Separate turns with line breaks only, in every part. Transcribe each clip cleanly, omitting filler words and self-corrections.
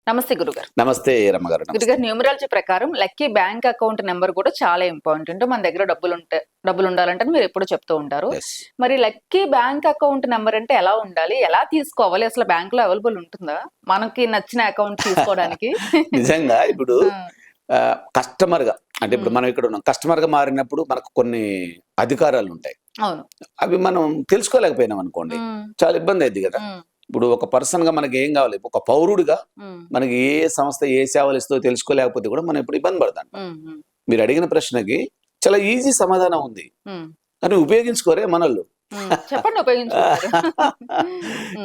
నమస్తే గురుగారు.
నమస్తే రమ్మగారు. నమస్తే.
గురుగారు, న్యూమరాలజీ ప్రకారం లక్కీ బ్యాంక్ అకౌంట్ నెంబర్ కూడా చాలా ఇంపార్టెంట్. మన దగ్గర డబ్బులు ఉండాలంటే మీరు ఎప్పుడు చెప్తూ ఉంటారు.
Yes.
మరి లక్కీ బ్యాంక్ అకౌంట్ నెంబర్ అంటే ఎలా ఉండాలి? ఎలా తీసుకోవాలి? అసలు బ్యాంక్ లో అవైలబుల్ ఉంటుందా మనకి నచ్చిన అకౌంట్ తీసుకోవడానికి?
నిజంగా ఇప్పుడు
ఆ,
కస్టమర్ గా అంటే ఇప్పుడు మనం ఇక్కడ ఉన్నాం, కస్టమర్ గా మారినప్పుడు మనకు కొన్ని అధికారాలు ఉంటాయి.
అవును.
అవి మనం తెలుసుకోలేకపోయినాం అనుకోండి,
ఉమ్,
చాలా ఇబ్బంది అయింది కదా.
ఉమ్,
ఇప్పుడు ఒక పర్సన్ గా మనకి ఏం కావాలి, ఒక పౌరుడిగా
ఉమ్,
మనకి ఏ సంస్థ ఏ సేవలు ఇస్తుందో తెలుసుకోలేకపోతే కూడా మనం ఇప్పుడు ఇబ్బంది పడతాం.
ఉమ్, ఉమ్,
మీరు అడిగిన ప్రశ్నకి చాలా ఈజీ సమాధానం ఉంది,
ఉమ్,
కానీ ఉపయోగించుకోరే మనల్ని.
చెప్పండి, ఉపయోగించుకుంటారు.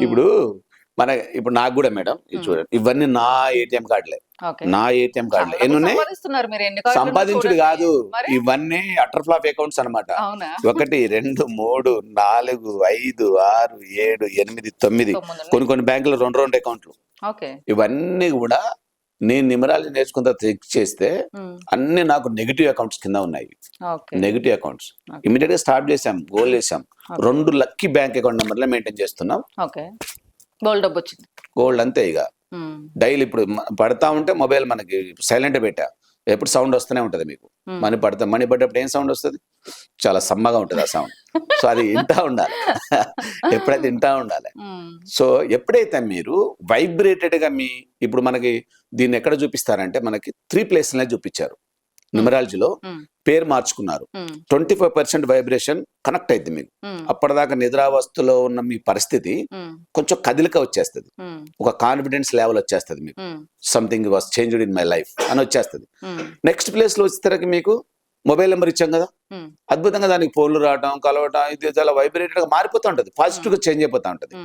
ఇప్పుడు ఇప్పుడు నాకు కూడా మేడం ఇది చూడండి, ఇవన్నీ నా ఏటీఎం కార్డులే. నా ఏటీఎం కార్డులే ఎన్ని ఉన్నాయి?
సంపాదిస్తున్నారు మీరు, ఎన్ని కార్డులు ఉన్నాయో
సంపాదించుడు
చూడండి.
కాదు,
మరి?
ఇవన్నీ అటర్ ఫ్లాప్ అకౌంట్స్ అన్నమాట.
అవునా?
1 2 3 4 5 6 7 8 9 కొన్ని బ్యాంకులు రెండు అకౌంట్లు.
ఓకే.
ఇవన్నీ కూడా నేను న్యూమరాలజీ నేర్చుకున్న తర్వాత చెక్ చేస్తే అన్ని నాకు నెగిటివ్ అకౌంట్స్ కింద ఉన్నాయి.
ఓకే.
నెగిటివ్ అకౌంట్స్ ఇమీడియట్ గా స్టార్ట్ చేసాం, గోల్ చేసాం. 2 లక్కీ బ్యాంక్ అకౌంట్ నెంబర్లే మెయింటైన్ చేస్తున్నాం.
ఓకే. గోల్డ్ డబ్బు వచ్చింది.
గోల్డ్ అంతే. ఇక డైలీ ఇప్పుడు పడతా ఉంటే మొబైల్ మనకి సైలెంట్ పెట్టా, ఎప్పుడు సౌండ్ వస్తూనే ఉంటది. మీకు మనీ పడ్డప్పుడు ఏం సౌండ్ వస్తుంది? చాలా సమ్మగా ఉంటుంది ఆ సౌండ్. సో అది వింటా ఉండాలి, ఎప్పుడైతే వింటా ఉండాలి. సో ఎప్పుడైతే మీరు వైబ్రేటెడ్ గా ఇప్పుడు మనకి దీన్ని ఎక్కడ చూపిస్తారంటే మనకి 3 ప్లేస్లనే చూపించారు. న్యూమరాలజీలో పేరు మార్చుకున్నారు. 25% వైబ్రేషన్ కనెక్ట్ అయింది మీకు. అప్పటిదాకా నిద్రావస్థలో ఉన్న మీ పరిస్థితి కొంచెం కదిలిక వచ్చేస్తుంది, ఒక కాన్ఫిడెన్స్ లెవెల్ వచ్చేస్తుంది మీకు. Something was changed in my life అని వచ్చేస్తుంది. నెక్స్ట్ ప్లేస్ లో వచ్చేసరికి మీకు మొబైల్ నెంబర్ ఇచ్చాం కదా, అద్భుతంగా దానికి ఫోన్లు రావడం, కలవటం, ఇది చాలా వైబ్రేటెడ్ గా మారిపోతూ ఉంటది, పాజిటివ్ గా చేంజ్ అయిపోతా ఉంటది.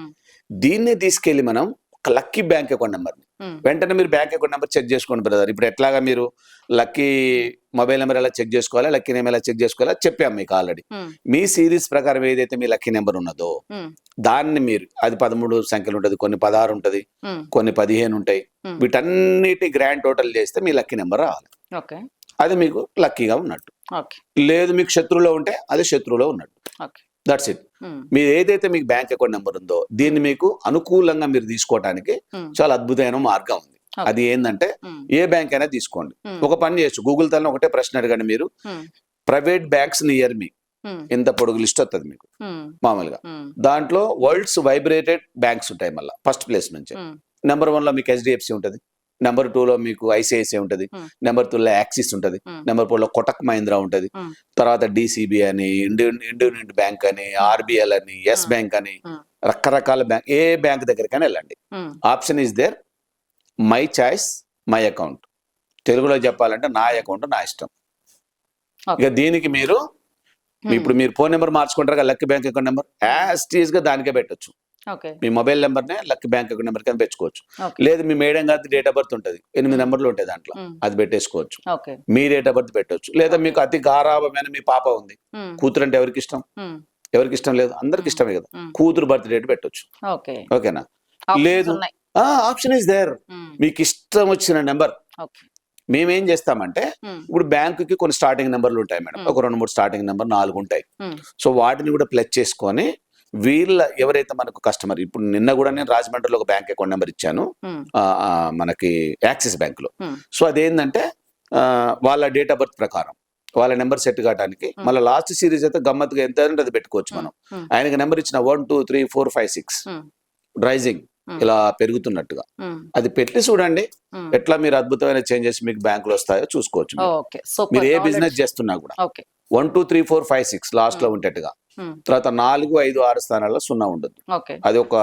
దీన్ని తీసుకెళ్లి మనం ఒక లక్కీ బ్యాంక్ అకౌంట్ నెంబర్ని వెంటనే మీరు బ్యాంక్ అకౌంట్ నెంబర్ చెక్ చేసుకోండి బ్రదర్. ఇప్పుడు ఎట్లాగా మీరు లక్కీ మొబైల్ నెంబర్ ఎలా చెక్ చేసుకోవాలి, లక్కీ నేమ్ ఎలా చెక్ చేసుకోవాలో చెప్పాం మీకు ఆల్రెడీ. మీ సిరీస్ ప్రకారం ఏదైతే మీ లక్కీ నెంబర్ ఉన్నదో దాన్ని మీరు, అది 13 సంఖ్యలు ఉంటుంది, కొన్ని 16 ఉంటుంది, కొన్ని 15 ఉంటాయి. వీటన్నిటి గ్రాండ్ టోటల్ చేస్తే మీ లక్కీ నెంబర్ రావాలి. అది మీకు లక్కీగా ఉన్నట్టు. లేదు మీకు శత్రువులో ఉంటే అది శత్రువులో ఉన్నట్టు. That's it. మీరు ఏదైతే మీకు బ్యాంక్ అకౌంట్ నెంబర్ ఉందో దీన్ని మీకు అనుకూలంగా మీరు తీసుకోవడానికి చాలా అద్భుతమైన మార్గం ఉంది. అది ఏంటంటే ఏ బ్యాంక్ అయినా తీసుకోండి. ఒక పని చేయొచ్చు, గూగుల్ తల్లి ఒకటే ప్రశ్న అడగండి మీరు, ప్రైవేట్ బ్యాంక్స్ నియర్ మీ, ఇంత పొడుగు లిస్ట్ వస్తుంది మీకు మామూలుగా. దాంట్లో వరల్డ్స్ వైబ్రేటెడ్ బ్యాంక్స్ ఉంటాయి మళ్ళీ ఫస్ట్ ప్లేస్ నుంచి. నెంబర్ 1 లో మీకు HDFC ఉంటుంది, నెంబర్ 2 లో మీకు ICICI ఉంటుంది, నెంబర్ 3 లో యాక్సిస్ ఉంటుంది, నెంబర్ 4 లో కోటక్ మహీంద్రా ఉంటుంది, తర్వాత DCB అని, ఇండియన్ బ్యాంక్ అని, RBL అని, ఎస్ బ్యాంక్ అని, రకరకాల బ్యాంక్. ఏ బ్యాంక్ దగ్గరికైనా వెళ్ళండి, option is there. My choice my account, తెలుగులో చెప్పాలంటే నా అకౌంట్ నా ఇష్టం. ఇక దీనికి మీరు ఇప్పుడు మీరు ఫోన్ నెంబర్ మార్చుకుంటారు కదా, lucky bank account number as it is గా దానికే పెట్టొచ్చు. మీ మొబైల్ నెంబర్నే లక్కీ బ్యాంక్ అకౌంట్ నెంబర్ కింద పెట్టుకోవచ్చు. లేదు మీ మేడం గారి డేట్ ఆఫ్ బర్త్ ఉంటుంది, 8 నెంబర్లు ఉంటాయి దాంట్లో, అది పెట్టేసుకోవచ్చు. మీ డేట్ ఆఫ్ బర్త్ పెట్టవచ్చు. లేదా మీకు అతి గారాభమైన మీ పాప ఉంది, కూతురు అంటే ఎవరికి ఇష్టం? ఎవరికి ఇష్టం లేదు, అందరికి ఇష్టమే కదా. కూతురు బర్త్ డేట్ పెట్టొచ్చు. ఓకేనా? లేదు, ఆప్షన్ ఇస్ దేర్. మీకు ఇష్టం వచ్చిన నెంబర్. మేమేం చేస్తామంటే ఇప్పుడు బ్యాంకుకి కొన్ని స్టార్టింగ్ నెంబర్లు ఉంటాయి మేడం, ఒక 2-3 స్టార్టింగ్ నెంబర్ 4 ఉంటాయి. సో వాటిని కూడా ప్లస్ చేసుకొని వీళ్ళ ఎవరైతే మనకు కస్టమర్, ఇప్పుడు నిన్న కూడా నేను రాజమండ్రిలో ఒక బ్యాంక్ అకౌంట్ నెంబర్ ఇచ్చాను మనకి యాక్సిస్ బ్యాంక్ లో. సో అదేంటంటే వాళ్ళ డేట్ ఆఫ్ బర్త్ ప్రకారం వాళ్ళ నెంబర్ సెట్ కావడానికి మళ్ళీ లాస్ట్ సిరీస్ అయితే గమ్మత్తుగా ఎంత అంటే అది పెట్టుకోవచ్చు మనం. ఆయనకి నెంబర్ ఇచ్చిన 1 2 3 4 5 6 రైజింగ్ ఇలా పెరుగుతున్నట్టుగా అది పెట్టి చూడండి, ఎట్లా మీరు అద్భుతమైన చేంజెస్ మీకు బ్యాంక్ లో వస్తాయో చూసుకోవచ్చు. మీరు ఏ బిజినెస్ చేస్తున్నా కూడా 1 2 3 4 5 6 లాస్ట్ లో ఉండేట్టుగా, తర్వాత 4 5 6 స్థానాల్లో 0 ఉండదు. అది ఒక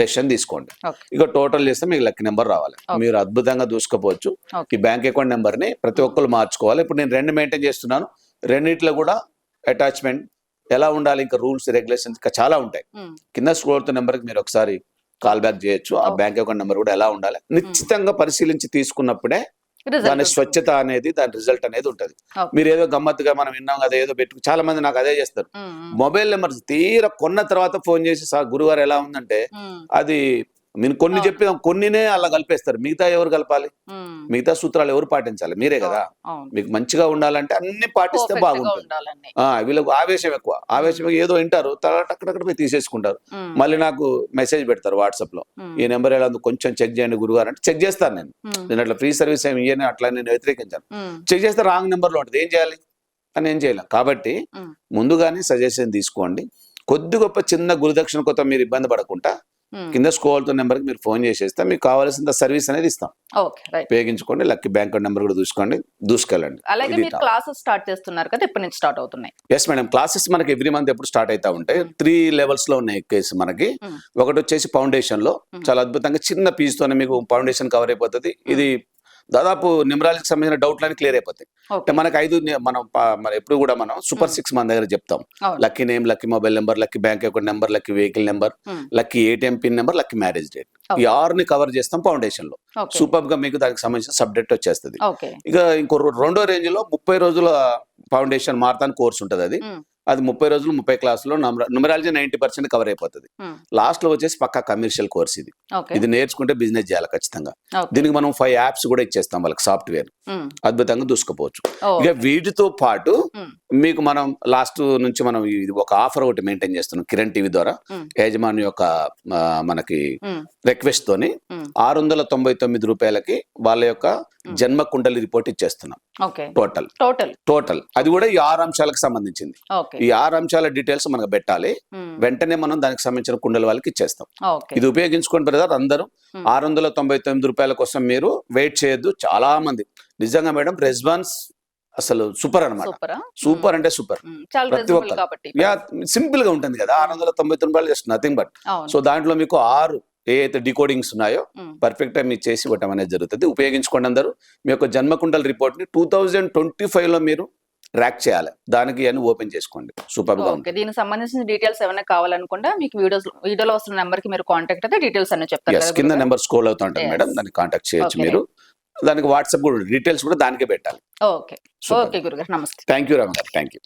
డెసిషన్ తీసుకోండి. ఇక టోటల్ చేస్తే మీకు లక్కీ నెంబర్ రావాలి, మీరు అద్భుతంగా దూసుకోవచ్చు. ఈ బ్యాంక్ అకౌంట్ నెంబర్ ని ప్రతి ఒక్కరు మార్చుకోవాలి. ఇప్పుడు నేను 2 మెయింటైన్ చేస్తున్నాను, రెండిట్లో కూడా అటాచ్మెంట్ ఎలా ఉండాలి, ఇంకా రూల్స్ రెగ్యులేషన్స్ ఇంకా చాలా ఉంటాయి. కింద స్క్రోల్ నెంబర్ కి మీరు ఒకసారి కాల్ బ్యాక్ చేయొచ్చు. ఆ బ్యాంక్ అకౌంట్ నెంబర్ కూడా ఎలా ఉండాలి నిశ్చితంగా పరిశీలించి తీసుకున్నప్పుడే దాని స్వచ్ఛత అనేది, దాని రిజల్ట్ అనేది ఉంటది. మీరు ఏదో గమ్మత్తుగా మనం విన్నాం కదా ఏదో పెట్టు, చాలా మంది నాకు అదే చేస్తారు. మొబైల్ నెంబర్ తీరా కొన్న తర్వాత ఫోన్ చేసి, సార్ గురువారు ఎలా ఉందంటే అది మీరు కొన్ని చెప్పి కొన్నినే అలా కలిపేస్తారు, మిగతా ఎవరు కలపాలి?
ఉమ్,
మిగతా సూత్రాలు ఎవరు పాటించాలి? మీరే కదా.
అవును.
మీకు మంచిగా ఉండాలంటే అన్ని పాటిస్తే
Perfect గా
బాగుంటుంది.
ఉండాలని.
వీళ్ళకు ఆవేశం ఎక్కువ, ఆవేశం ఏదో వింటారు, తర్వాత అక్కడక్కడ పోయి తీసేసుకుంటారు.
ఉమ్,
మళ్ళీ నాకు మెసేజ్ పెడతారు వాట్సాప్ లో,
ఉమ్,
ఈ నెంబర్ ఎలా ఉంది కొంచెం చెక్ చేయండి గురుగారు అంటే చెక్ చేస్తాను నేను.
ఉమ్,
నేను అట్లా ఫ్రీ సర్వీస్ ఏమి ఇయ్యని, అట్లా నేను వ్యతిరేకించాను.
ఉమ్,
చెక్ చేస్తే రాంగ్ నెంబర్లో ఉంటుంది, ఏం చేయాలి అని ఏం చేయలేం. కాబట్టి
ఉమ్,
ముందుగానే సజెషన్ తీసుకోండి. కొద్ది గొప్ప చిన్న గురుదక్షిణ కొత్త మీరు ఇబ్బంది పడకుండా
ఉమ్.
కింద స్క్రోల్ అవుతున్న నెంబర్కి మీరు ఫోన్ చేసేస్తే మీకు కావాల్సిన సర్వీస్ అనేది ఇస్తాం.
Okay, right.
ఉపయోగించుకోండి. లక్కీ బ్యాంక్ అకౌంట్ నెంబర్ కూడా చూసుకోండి, దూసుకెళ్ళండి.
అలాగే
ఇది
మీరు క్లాసెస్ స్టార్ట్ చేస్తున్నారు కదా, ఎప్పటి నుంచి స్టార్ట్ అవుతున్నాయి?
ఎస్ మేడం, క్లాసెస్ మనకి ఎవ్రీ మంత్ ఎప్పుడు స్టార్ట్ అవుతా ఉంటాయి. 3 levels లో ఉన్నాయి కేసు మనకి.
Hmm.
ఒకటి వచ్చేసి ఫౌండేషన్ లో చాలా అద్భుతంగా చిన్న ఫీజుతోనే మీకు ఫౌండేషన్ కవర్ అయిపోతుంది. ఇది దాదాపు న్యూమరాలజీకి సంబంధించిన డౌట్లన్నీ క్లియర్ అయిపోతాయి.
ఓకే.
అంటే మనకి 5 మనం ఎప్పుడు కూడా మనం సూపర్ 6 మన దగ్గర చెప్తాం.
అవును.
Lucky name, lucky mobile number, lucky bank account number, lucky vehicle number,
Hmm.
Lucky ATM pin number, lucky marriage date.
Okay.
ఈ 6ని కవర్ చేస్తాం ఫౌండేషన్ లో.
ఓకే.
సూపర్ గా మీకు దానికి సంబంధించిన సబ్జెక్ట్ వచ్చేస్తుంది.
ఓకే.
ఇక ఇంకో రెండో రేంజ్ లో 30 రోజుల ఫౌండేషన్ మారతాన్ కోర్స్ ఉంటుంది.
ఉమ్,
అది 30 రోజులు 30 క్లాసులో న్యూమరాలజీ 90% కవర్ అయిపోతుంది.
ఉమ్,
లాస్ట్ లో వచ్చేసి పక్కా కమర్షియల్ కోర్స్ ఇది.
ఓకే.
ఇది నేర్చుకుంటే బిజినెస్ చేయాలి ఖచ్చితంగా.
ఓకే.
దీనికి మనం 5 యాప్స్ కూడా ఇచ్చేస్తాం వాళ్ళకి, సాఫ్ట్వేర్
ఉమ్,
అద్భుతంగా దూసుకోపోవచ్చు.
ఓ,
ఇక వీటితో పాటు
ఉమ్,
మీకు మనం లాస్ట్ నుంచి మనం ఇది ఒక ఆఫర్ ఒకటి మెయింటైన్ చేస్తున్నాం కిరణ్ టీవీ ద్వారా.
ఉమ్,
యజమాని యొక్క మనకి
ఉమ్,
రిక్వెస్ట్ తోని
ఉమ్,
699 రూపాయలకి వాళ్ళ యొక్క జన్మ కుండలి రిపోర్ట్ ఇచ్చేస్తున్నాం.
ఓకే.
Total
total.
అది కూడా ఈ 6 అంశాలకు సంబంధించింది.
ఓకే.
ఈ 6 అంశాల డీటెయిల్స్ మనకు పెట్టాలి.
ఉమ్,
వెంటనే మనం దానికి సంబంధించిన కుండల వాళ్ళకి ఇచ్చేస్తాం.
ఓకే.
ఇది ఉపయోగించుకోండి బ్రదర్ అందరూ.
Hmm.
699 రూపాయల కోసం మీరు వెయిట్ చేయొద్దు. చాలా మంది నిజంగా మేడం రెస్పాన్స్ అసలు సూపర్ అన్నమాట.
సూపరా?
సూపర్ అంటే సూపర్.
చాలా
ప్రతి
రీజనబుల్
ఒక్కరు.
కాబట్టి.
యా, సింపుల్ గా ఉంటుంది కదా. 699 రూపాయలు జస్ట్ నథింగ్ బట్.
అవును.
సో దాంట్లో మీకు 6 ఏ అయితే డికోడింగ్స్ ఉన్నాయో
ఉమ్,
పర్ఫెక్ట్ గా మీరు చేసి ఇవ్వటం అనేది జరుగుతుంది. ఉపయోగించుకోండి అందరూ. మీ యొక్క జన్మకుండల రిపోర్ట్ ని 2025 లో మీరు ట్రాక్ చేయాలి. దానికి అని ఓపెన్ చేసుకోండి. సూపర్ గా
ఓకే.
ఉంటుంది.
దీనికి సంబంధించిన డీటెయిల్స్ ఏమైనా కావాలనుకుంటే మీకు వీడియోలో వస్తున్న నెంబర్ కి మీరు కాంటాక్ట్ అయితే డీటెయిల్స్ అన్ని చెప్తారు
ఎస్,
కదా
కింద
గురుగారు?
నెంబర్ స్క్రోల్ అవుతూ ఉంటుంది
Yes.
మేడం, దాన్ని కాంటాక్ట్ చేయొచ్చు
Okay.
మీరు. దానికి వాట్సాప్ కూడా డీటెయిల్స్ కూడా దానికే పెట్టాలి.
ఓకే.
Super.
ఓకే గురుగారు, నమస్తే.
థ్యాంక్ యూ రామ్ గారు, థ్యాంక్ యూ.